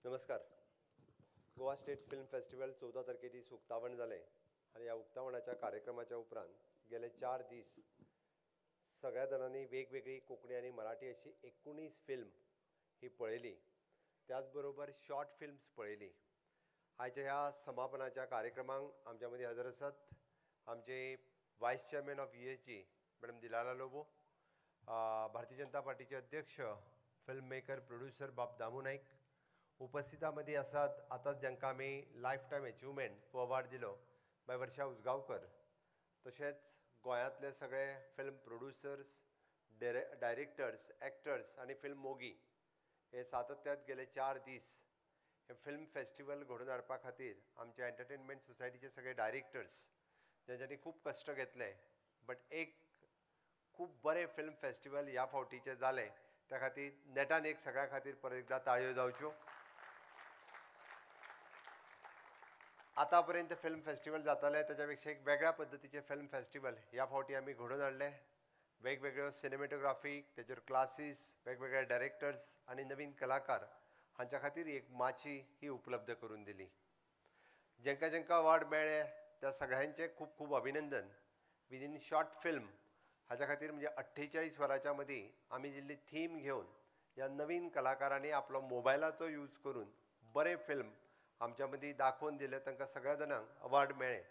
नमस्कार. Goa state film festival 14 तारखेची उक्तावण जालें आनी ह्या उक्तावणाच्या कार्यक्रमाच्या उपरांत गेले 4 दीस सगळ्या जाणांनी वेगवेगळी कोंकणी आनी मराठी अशी 19 फिल्म ही पळयली. त्याच बरोबर शॉर्ट फिल्म्स पळयली. आयच्या ह्या समापनाच्या कार्यक्रमांक आमच्या मदीं हजर आसात आमचे vice chairman of ESG madam Delilah Lobo, भारतीय जनता पार्टीचे अध्यक्ष फिल्म मेकर प्रोड्युसर बाब दामू नाईक. उपस्थितांमध्ये आसात आतांच जांकां आमी लायफ टायम अचिव्हमेंट अवॉर्ड दिलो बाय वर्षा उजगांवकर. तशेंच गोंयांतले सगळे फिल्म प्रोड्युसर्स, डायरेक्टर्स, एक्टर्स आनी फिल्म मोगी हे सातत्यात गेले 4 दीस हे फिल्म फेस्टिवल घडोवन हाडपा खातीर आमचे एंटरटेनमेंट सोसायटीचे सगळे डायरेक्टर्स जेंच्यांनी खूब कश्ट घेतले. बट एक खूब बरें फिल्म फेस्टिवल ह्या फावटीचें जालें. त्या खातीर नेटान एक सगळ्या खातीर परत एकदां ताळयो जावच्यो. आतां पर्यंत फिल्म फेस्टिवल जाताले ताच्या पेक्षा एक वेगळ्या पद्दतीचें फिल्म फेस्टिवल ह्या फावटी आमी घडोवन हाडले. वेगवेगळ्यो सिनेमेटोग्राफी, तेजेर क्लासीस, वेगवेगळे डायरेक्टर्स आनी नवीन कलाकार हांच्या खातीर एक माची ही उपलब्ध करून दिली. जेंकां जेंकां अवॉर्ड मेळ्ळे त्या सगळ्यांचे खूब खूब अभिनंदन. विदीन शॉर्ट फिल्म हाच्या खातीर म्हणजे 48 वरांच्या मदीं आमी दिल्ली थीम घेवन ह्या नवीन कलाकारांनी आपलो मोबायलाचो यूज करून बरें फिल्म आमच्या मदीं दाखोवन दिले. तांकां सगळ्या जाणांक अवॉर्ड मेळ्ळे.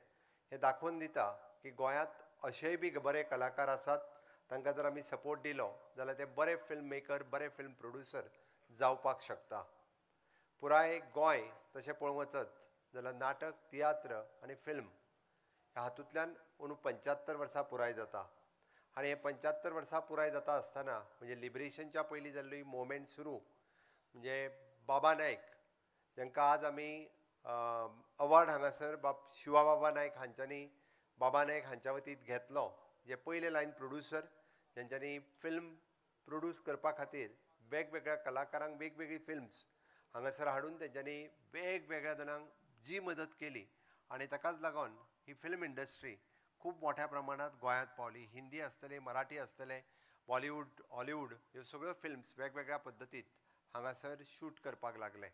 हे दाखोवन दिता की गोंयांत अशेय बी बरे कलाकार आसात. तांकां जर आमी सपोर्ट दिलो जाल्यार ते बरे फिल्म मेकर, बरे फिल्म प्रोड्युसर जावपाक शकता. पुराय गोंय तशें पळोवंक वचत जाल्यार नाटक, तियात्र आनी फिल्म ह्या हातूंतल्यान अंदू 75 वर्सां पुराय जाता. आनी हे 75 वर्सां पुराय जाता आसतना म्हणजे लिबरेशनच्या पयलीं जाल्ली ही मुवमेंट सुरू म्हणजे बाबा नायक जांकां आज आमी अवॉर्ड हांगासर शिवा बाबा नायक हांच्यांनी बाबा नायक हांच्या वतीन घेतलो. जे पयले लायन प्रोड्युसर जेंच्यांनी फिल्म प्रोड्यूस करपा खातीर वेगवेगळ्या कलाकारांक वेगवेगळी फिल्म्स हांगासर हाडून तेंच्यांनी वेगवेगळ्या जाणांक जी मदत केली आनी ताकाच लागून ही फिल्म इंडस्ट्री खूब मोठ्या प्रमाणांत गोंयांत पावली. हिंदी आसतले, मराठी आसतले, बॉलिवूड, हॉलिवूड ह्यो सगळ्यो फिल्म्स वेगवेगळ्या पद्दतींत हांगासर शूट करपाक लागले.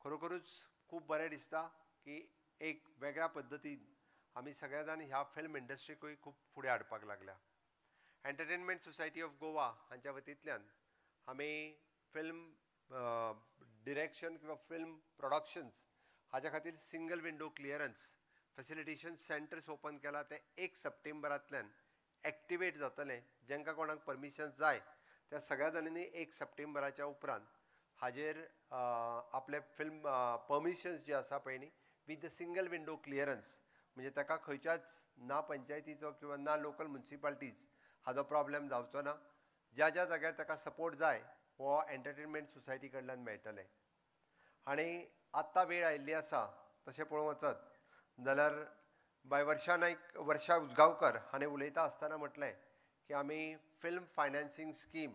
खरोखरूच खूब बरें दिसता की एक वेगळ्या पद्दतीन आमी सगळे जाण ह्या फिल्म इंडस्ट्रीकूय खूब फुडें हाडपाक लागल्या. एंटरटेनमेंट सोसायटी ऑफ गोवा हांच्या वतींतल्यान आमी फिल्म डिरेक्शन किंवा फिल्म प्रोडक्शन्स हाच्या खातीर single window clearance facilitation centres open केला. ते 1 सप्टेंबरांतल्यान एक्टिवेट जातले. जेंकां कोणाक परमिशन जाय त्या सगळ्या जाणांनी 1 सप्टेंबराच्या उपरांत हाजेर आपले फिल्म परमिशन्स जे आसा पळय न्ही with the single window clearance म्हणजे ताका खंयच्याच ना पंचायतीचो किंवा ना लोकल म्युनिसिपालिटीज हाजो प्रॉब्लेम जावचो ना. ज्या ज्या जाग्यार ताका सपोर्ट जाय हो एंटरटेनमेंट सोसायटी कडल्यान मेळटले. आनी आत्तां वेळ आयिल्ली आसा तशें पळोवंक वचत जाल्यार बाय वर्षा उजगांवकर हाणें उलयता आसतना म्हटलें की आमी फिल्म फायनान्सींग स्कीम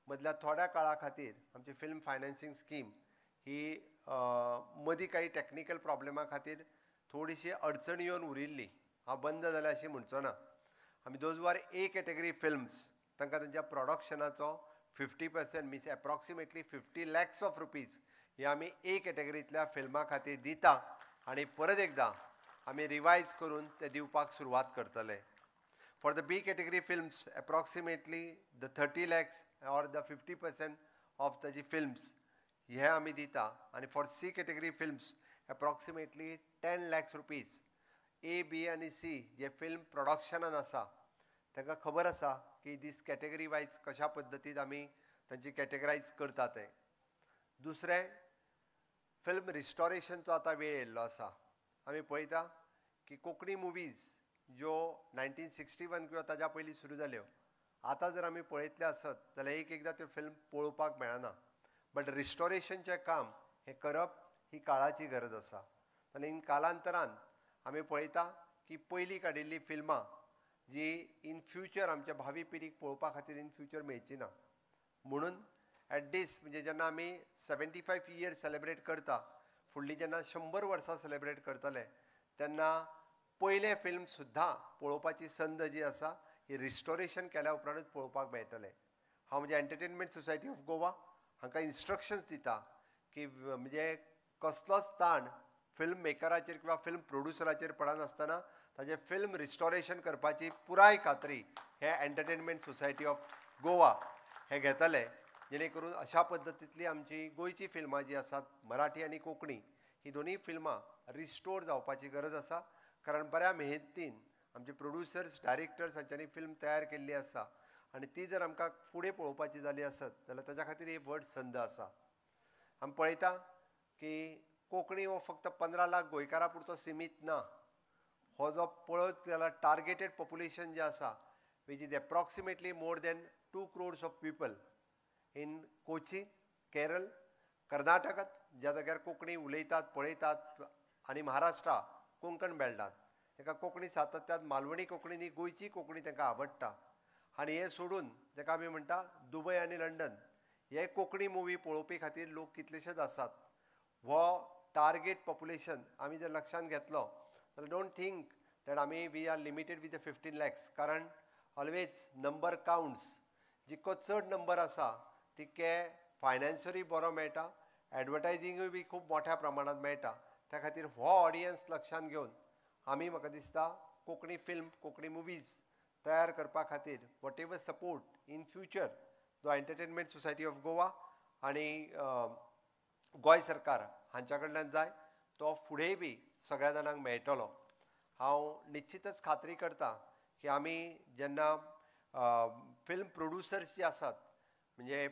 मदल्या थोड्या काळा खातीर आमची फिल्म फायनान्सींग स्कीम ही मदीं काही टॅक्निकल प्रॉब्लेमा खातीर थोडीशी अडचण येवन उरिल्ली. हांव बंद जाल्या अशें म्हणचो ना. आमी those were A category films तांकां तांच्या प्रोडक्शनाचो 50% means approximately 50 lakhs of rupees ही आमी A कॅटेगरींतल्या फिल्मा खातीर दिता आनी परत एकदां आमी रिवायज करून ते दिवपाक सुरवात करतले. For the B category films approximately the 30 lakhs or the 50% of ताजी फिल्म्स हे आमी दिता. आनी for C category films approximately 10 lakhs rupees. A, B आनी C जे फिल्म प्रोडक्शनान आसा तांकां खबर आसा की दीस कॅटेगरी वायज कशा पद्दतीन आमी तांची कॅटेगरायज करता तें. दुसरें फिल्म रिस्टोरेशनचो आतां वेळ येयल्लो आसा. आमी पळयता की कोंकणी मुवीज ज्यो 1961 किंवा ताच्या पयलीं सुरू जाल्यो आतां जर आमी पळयतले आसत जाल्यार एक एकदां त्यो फिल्म पळोवपाक मेळना. बट रिस्टोरेशनचें काम हें करप ही काळाची गरज आसा. आनी इन कालांतरान आमी पळयता की पयलीं काडिल्लीं फिल्मां जी इन फ्युचर आमच्या भावी पिडीक पळोवपा खातीर इन फ्युचर मेळची ना. म्हणून एट दीस म्हणजे जेन्ना आमी 75 years सेलेब्रेट करता फुडलीं जेन्ना 100 वर्सां सेलेब्रेट करतले तेन्ना पयले फिल्म सुद्दां पळोवपाची संद जी आसा ही रिस्टोरेशन केल्या उपरांतूच पळोवपाक मेळटलें. हांव म्हणजे एंटरटेनमेंट सोसायटी ऑफ गोवा हांकां इन्स्ट्रक्शन्स दिता की म्हणजे कसलोच ताण फिल्म मेकराचेर किंवा फिल्म प्रोड्युसराचेर पडनासतना ताजें फिल्म रिस्टोरेशन करपाची पुराय खात्री हे एंटरटेनमेंट सोसायटी ऑफ गोवा हे घेतले, जेणे करून अशा पद्दतींतली आमची गोंयची फिल्मां जी आसात मराठी आनी कोंकणी ही दोनूय फिल्मां रिस्टोर जावपाची गरज आसा. कारण बऱ्या मेहनतीन आमचे प्रोड्युसर्स डायरेक्टर्स हांच्यांनी फिल्म तयार केल्ली आसा आनी ती जर आमकां फुडें पळोवपाची जाली आसत जाल्यार ताच्या खातीर ही व्हड संद आसा. आमी पळयता की कोंकणी हो फक्त 15 लाख गोंयकारां पुरतो सीमीत ना. हो जो पळयत जाल्यार टार्गेटेड पॉप्युलेशन जें आसा which is approximately more than 2 crores of people in Kochi, Kerala, कर्नाटकात ज्या जाग्यार कोंकणी उलयतात पळयतात आनी महाराष्ट्रा कोंकण बेल्टात ताका कोंकणी सातत्यान मालवणी कोंकणी न्ही गोंयची कोंकणी तांकां आवडटा. आनी हें सोडून जाका आमी म्हणटा दुबय आनी लंडन हे कोंकणी मुवी पळोवपी खातीर लोक कितलेशेच आसात. हो टार्गेट पॉप्युलेशन आमी जर लक्षांत घेतलो जाल्यार डोंट थिंक दॅट आमी we are limited with the 15 lakhs. कारण ऑलवेज नंबर काउंट्स. जितको चड नंबर आसा तितके फायनान्सरूय बरो मेळटा, एडवर्टायजिंगूय बी खूब मोठ्या प्रमाणांत मेळटा. त्या खातीर हो ऑडियन्स लक्षांत घेवन आमी म्हाका दिसता कोंकणी फिल्म कोंकणी मुवीज तयार करपा खातीर what ever support in future जो एंटरटेनमेंट सोसायटी ऑफ गोवा आनी गोंय सरकार हांच्या कडल्यान जाय तो फुडेंय बी सगळ्या जाणांक मेळटलो. हांव निश्चितच खात्री करता की आमी जेन्ना फिल्म प्रोड्युसर्स जे आसात म्हणजे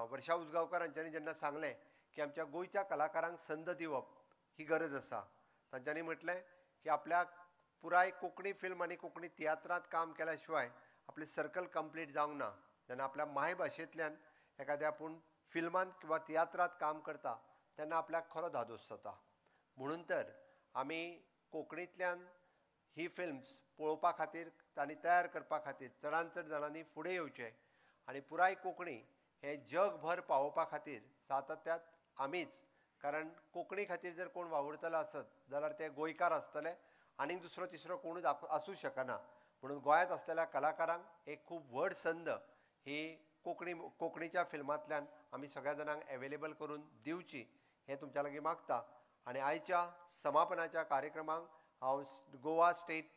वर्षा उजगांवकर हांच्यांनी जेन्ना सांगलें की आमच्या गोंयच्या कलाकारांक संद दिवप ही गरज आसा. तांच्यांनी म्हटलें की आपल्याक पुराय कोंकणी फिल्म आनी कोंकणी तियात्रांत काम केल्या शिवाय आपली सर्कल कंप्लीट जावंक ना. जेन्ना आपल्या मायभाशेंतल्यान एखाद्या आपूण फिल्मांत किंवा तियात्रांत काम करता तेन्ना आपल्याक खरो धादोस जाता. म्हणून तर आमी कोंकणींतल्यान ही फिल्म्स पळोवपा खातीर आनी तयार करपा खातीर चडांत चड जाणांनी फुडें येवचें आनी पुराय कोंकणी हे जगभर पावोवपा खातीर सातत्यात आमीच. कारण कोंकणी खातीर जर कोण वावुरतलो आसत जाल्यार ते गोंयकार आसतले आनीक दुसरो तिसरो कोणूच आसूं शकना. म्हणून गोंयांत आसलेल्या कलाकारांक एक खूब व्हड संद ही कोंकणीच्या फिल्मांतल्यान आमी सगळ्या जाणांक एवेलेबल करून दिवची हें तुमच्या लागीं मागता. आनी आयच्या समापनाच्या कार्यक्रमांक हांव गोवा स्टेट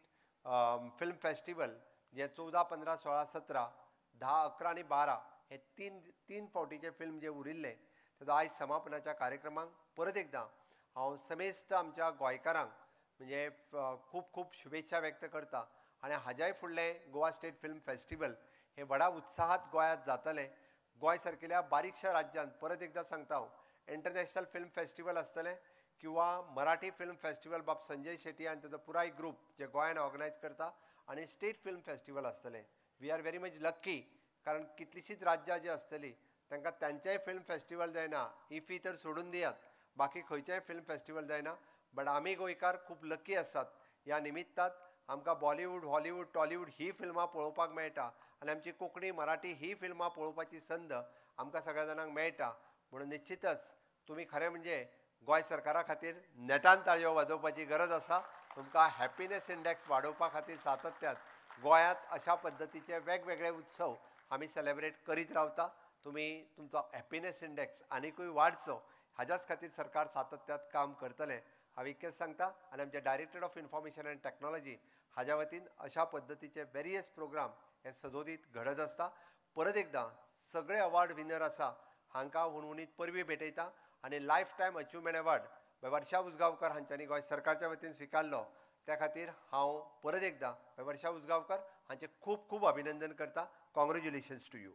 फिल्म फेस्टिवल जे 14, 15, 16, 17, 10, 11 आनी 12 हे तीन फावटीचे फिल्म जे उरिल्ले तेजो आयज समापनाच्या कार्यक्रमांक परत एकदां हांव समेस्त आमच्या गोंयकारांक म्हणजे खूब खूब शुभेच्छा व्यक्त करता. आनी हाज्याय फुडलें गोवा स्टेट फिल्म फेस्टिवल हे व्हडा उत्साहात गोंयांत जातलें. गोंय सारकिल्या बारीकशा राज्यांत परत एकदां सांगता हांव इंटरनॅशनल फिल्म फेस्टिवल आसतलें किंवा मराठी फिल्म फेस्टिवल बाब संजय शेट्टी आनी तेजो पुराय ग्रूप जे गोंयांत ऑर्गनायज करता आनी स्टेट फिल्म फेस्टिवल आसतलें. We are very much lucky. कारण कितलींशींच राज्यां जी आसतलीं तांकां तांचेंय फिल्म फेस्टिवल जायना. इफी तर सोडून दियात, बाकी खंयचेंय फिल्म फेस्टिवल जायना. बट आमी गोंयकार खूब लकी आसात. ह्या निमित्तांत आमकां बॉलिवूड, हॉलिवूड, टॉलिवूड ही फिल्मां पळोवपाक मेळटा आनी आमची कोंकणी मराठी ही फिल्मां पळोवपाची संद आमकां सगळ्या जाणांक मेळटा. म्हणून निश्चितच तुमी खरें म्हणजे गोंय सरकारा खातीर नेटान ताळयो वाजोवपाची गरज आसा. तुमकां हॅपिनेस इंडेक्स वाडोवपा खातीर सातत्यान गोंयांत अशा पद्दतीचे वेगवेगळे उत्सव आमी सेलेब्रेट करीत रावता. तुमी तुमचो हॅपिनेस इंडेक्स आनिकूय वाडचो हाज्याच खातीर सरकार सातत्यान काम करतलें हांव इतकेंच सांगता. आनी आमचे director of information end technology हाज्या वतीन अशा पद्दतीचे वेरियस प्रोग्राम हे सदोदीत घडत आसता. परत एकदां सगळे अवॉर्ड विनर आसा हांकां हुणहुणीत परबीं भेटयता आनी लायफ टायम अचिवमेंट अवॉर्ड वर्षा उजगांवकर हांच्यांनी गोंय सरकारच्या वतीन स्विकारलो त्या खातीर हांव परत एकदां वर्षा उजगांवकर हांचें खूब खूब अभिनंदन करता. Congratulations to you.